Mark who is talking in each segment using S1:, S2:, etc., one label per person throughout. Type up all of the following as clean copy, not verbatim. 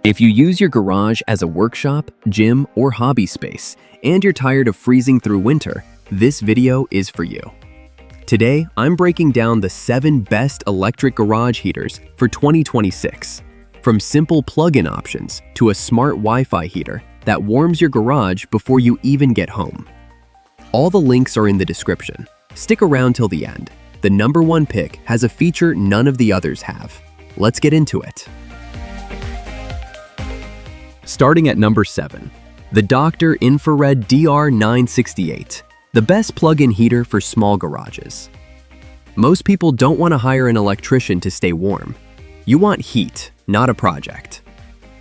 S1: If you use your garage as a workshop, gym, or hobby space, and you're tired of freezing through winter, this video is for you. Today, I'm breaking down the 7 best electric garage heaters for 2026. From simple plug-in options to a smart Wi-Fi heater that warms your garage before you even get home. All the links are in the description. Stick around till the end. The #1 pick has a feature none of the others have. Let's get into it. Starting at number 7, the Dr. Infrared DR968, the best plug-in heater for small garages. Most people don't want to hire an electrician to stay warm. You want heat, not a project.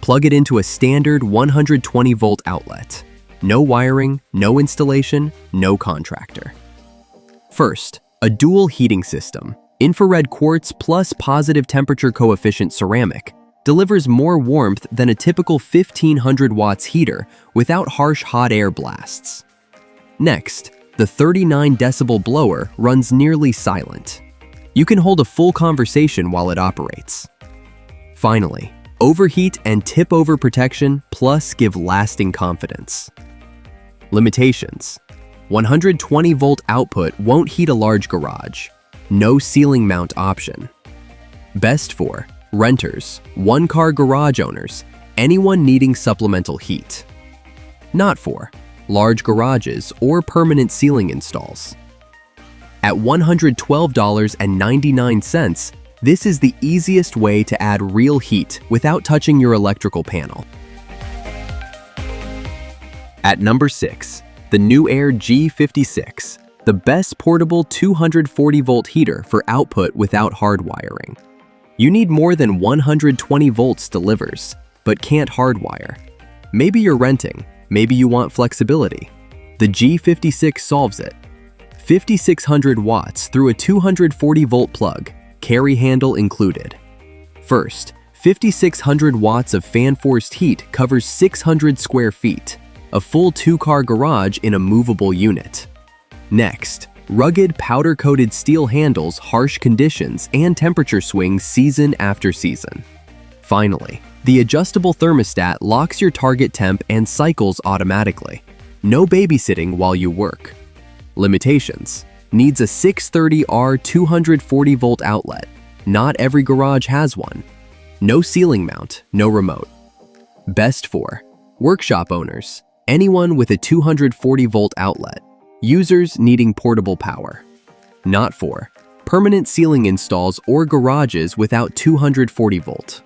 S1: Plug it into a standard 120-volt outlet. No wiring, no installation, no contractor. First, a dual heating system. Infrared quartz plus positive temperature coefficient ceramic delivers more warmth than a typical 1500 watts heater without harsh hot air blasts. Next, the 39 decibel blower runs nearly silent. You can hold a full conversation while it operates. Finally, overheat and tip-over protection plus give lasting confidence. Limitations: 120-volt output won't heat a large garage. No ceiling mount option. Best for renters, one-car garage owners, anyone needing supplemental heat. Not for large garages or permanent ceiling installs. At $112.99, this is the easiest way to add real heat without touching your electrical panel. At number 6, the NewAir G56, the best portable 240-volt heater for output without hardwiring. You need more than 120 volts delivers, but can't hardwire. Maybe you're renting, maybe you want flexibility. The G56 solves it. 5600 watts through a 240-volt plug, carry handle included. First, 5600 watts of fan-forced heat covers 600 square feet, a full 2-car garage in a movable unit. Next, rugged powder-coated steel handles harsh conditions and temperature swings season after season. Finally, the adjustable thermostat locks your target temp and cycles automatically. No babysitting while you work. Limitations: needs a 630R 240-volt outlet. Not every garage has one. No ceiling mount, no remote. Best for workshop owners, anyone with a 240-volt outlet. Users needing portable power. Not for permanent ceiling installs or garages without 240-volt.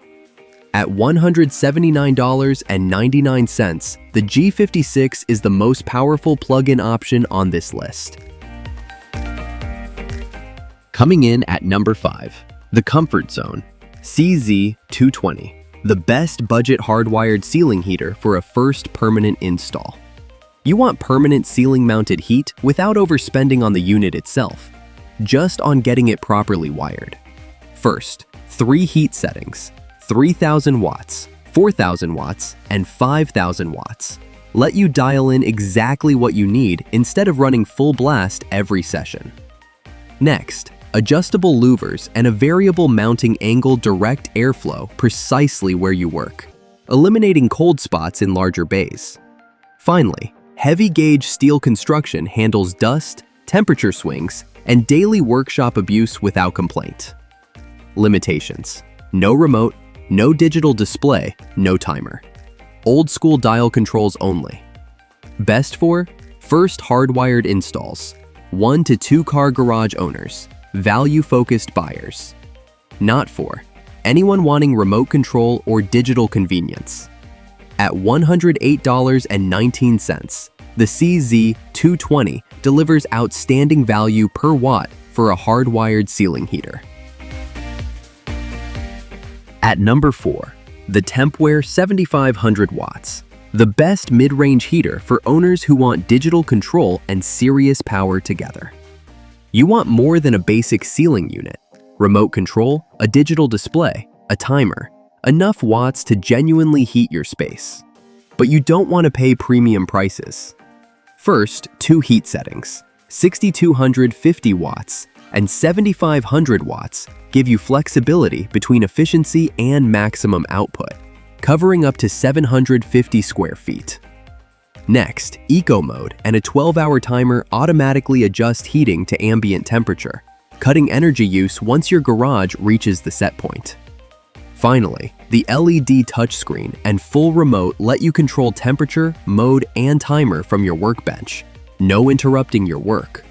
S1: At $179.99, the G56 is the most powerful plug-in option on this list. Coming in at number 5, the Comfort Zone CZ220, the best budget hardwired ceiling heater for a first permanent install. You want permanent ceiling-mounted heat without overspending on the unit itself, just on getting it properly wired. First, 3 heat settings: 3000 watts, 4000 watts, and 5000 watts. Let you dial in exactly what you need instead of running full blast every session. Next, adjustable louvers and a variable mounting angle direct airflow precisely where you work, eliminating cold spots in larger bays. Finally, heavy gauge steel construction handles dust, temperature swings, and daily workshop abuse without complaint. Limitations: no remote, no digital display, no timer. Old school dial controls only. Best for first hardwired installs, 1 to 2 car garage owners, value-focused buyers. Not for anyone wanting remote control or digital convenience. At $108.19, the CZ220 delivers outstanding value per watt for a hardwired ceiling heater. At number 4, the TEMPWARE 7500 watts, the best mid-range heater for owners who want digital control and serious power together. You want more than a basic ceiling unit: remote control, a digital display, a timer, enough watts to genuinely heat your space. But you don't want to pay premium prices. First, 2 heat settings: 6250 watts and 7500 watts give you flexibility between efficiency and maximum output. covering up to 750 square feet. Next, Eco Mode and a 12-hour timer automatically adjust heating to ambient temperature, cutting energy use once your garage reaches the set point. Finally, the LED touchscreen and full remote let you control temperature, mode, and timer from your workbench. No interrupting your work.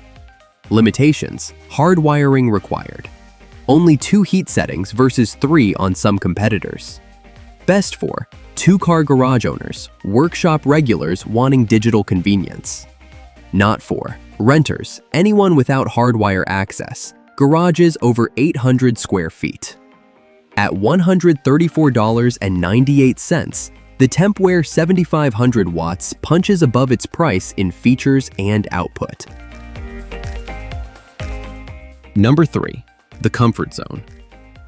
S1: Limitations: hardwiring required. Only 2 heat settings versus 3 on some competitors. Best for 2-car garage owners, workshop regulars wanting digital convenience. Not for renters, anyone without hardwire access, garages over 800 square feet. At $134.98, the TEMPWARE 7500 watts punches above its price in features and output. Number 3. The Comfort Zone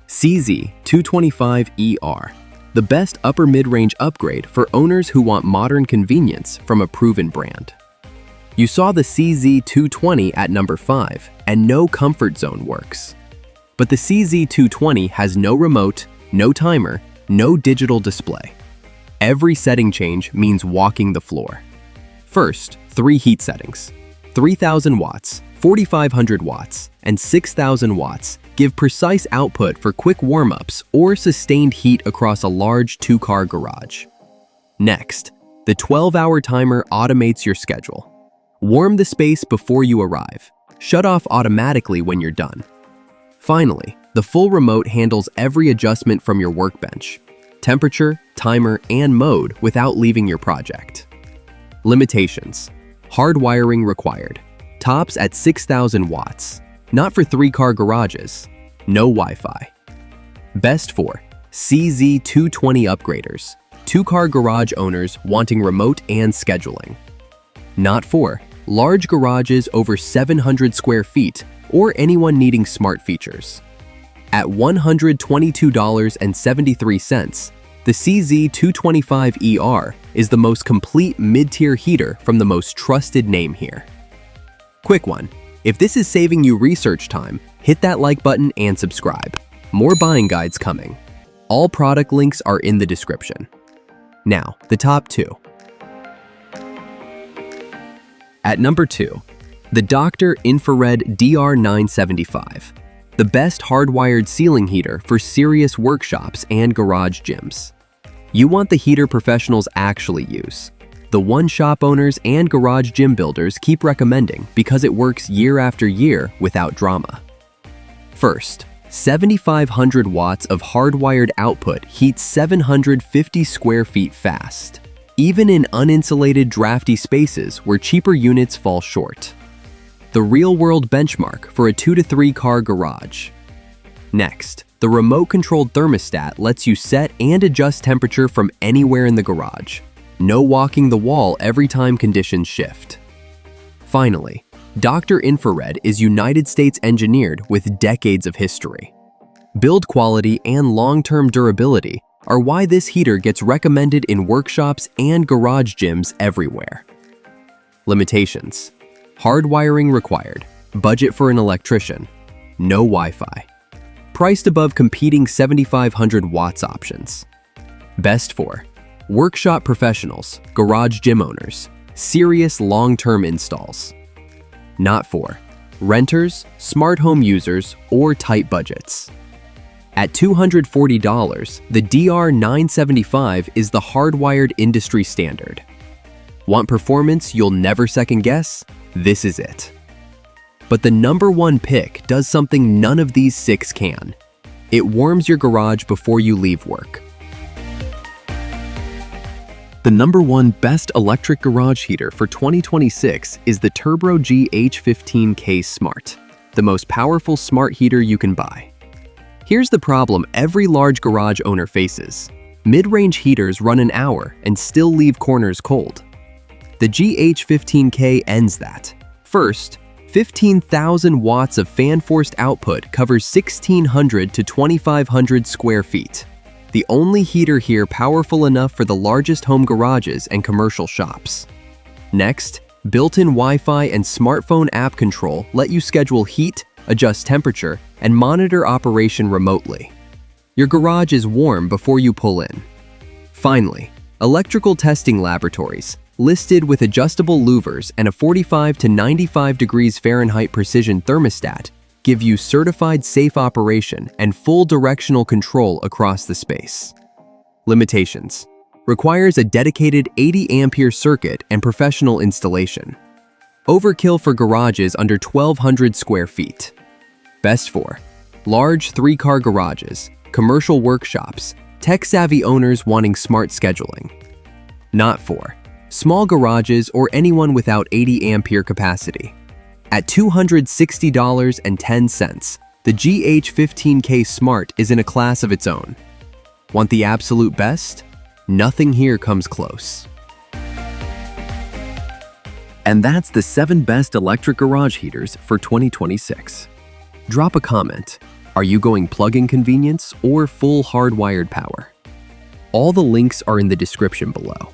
S1: CZ225ER, the best upper mid-range upgrade for owners who want modern convenience from a proven brand. You saw the CZ220 at number 5, and no Comfort Zone works. But the CZ220 has no remote, no timer, no digital display. Every setting change means walking the floor. First, 3 heat settings. 3000 watts, 4500 watts, and 6000 watts give precise output for quick warm-ups or sustained heat across a large 2-car garage. Next, the 12-hour timer automates your schedule. Warm the space before you arrive. Shut off automatically when you're done. Finally, the full remote handles every adjustment from your workbench: temperature, timer, and mode without leaving your project. Limitations: hardwiring required. Tops at 6000 watts. Not for 3-car garages. No Wi-Fi. Best for CZ220 upgraders, 2-car garage owners wanting remote and scheduling. Not for large garages over 700 square feet or anyone needing smart features. At $122.73, the CZ225ER is the most complete mid-tier heater from the most trusted name here. Quick one, if this is saving you research time, hit that like button and subscribe. More buying guides coming. All product links are in the description. Now, the top 2. At number 2, the Dr. Infrared DR975, the best hardwired ceiling heater for serious workshops and garage gyms. You want the heater professionals actually use. The one shop owners and garage gym builders keep recommending because it works year after year without drama. First, 7500 watts of hardwired output heats 750 square feet fast, even in uninsulated drafty spaces where cheaper units fall short. The real-world benchmark for a 2 to 3 car garage. Next, the remote-controlled thermostat lets you set and adjust temperature from anywhere in the garage. No walking the wall every time conditions shift. Finally, Dr. Infrared is United States engineered with decades of history. Build quality and long-term durability are why this heater gets recommended in workshops and garage gyms everywhere. Limitations: hardwiring required, budget for an electrician, no Wi-Fi. Priced above competing 7500 watts options. Best for workshop professionals, garage gym owners, serious long-term installs. Not for renters, smart home users, or tight budgets. At $240, the DR975 is the hardwired industry standard. Want performance you'll never second guess? This is it. But the number 1 pick does something none of these 6 can. It warms your garage before you leave work. The number 1 best electric garage heater for 2026 is the TURBRO GH15K Smart, the most powerful smart heater you can buy. Here's the problem every large garage owner faces. Mid-range heaters run an hour and still leave corners cold. The GH15K ends that. First, 15,000 watts of fan-forced output covers 1,600 to 2,500 square feet. The only heater here powerful enough for the largest home garages and commercial shops. Next, built-in Wi-Fi and smartphone app control let you schedule heat, adjust temperature, and monitor operation remotely. Your garage is warm before you pull in. Finally, electrical testing laboratories, listed with adjustable louvers and a 45 to 95 degrees Fahrenheit precision thermostat, give you certified safe operation and full directional control across the space. Limitations: requires a dedicated 80 ampere circuit and professional installation. Overkill for garages under 1,200 square feet. Best for large 3-car garages, commercial workshops, tech-savvy owners wanting smart scheduling. Not for small garages or anyone without 80 ampere capacity. At $260.10, the GH15K Smart is in a class of its own. Want the absolute best? Nothing here comes close. And that's the 7 best electric garage heaters for 2026. Drop a comment. Are you going plug-in convenience or full hardwired power? All the links are in the description below.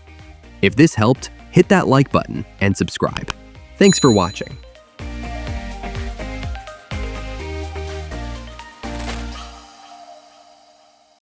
S1: If this helped, hit that like button and subscribe. Thanks for watching.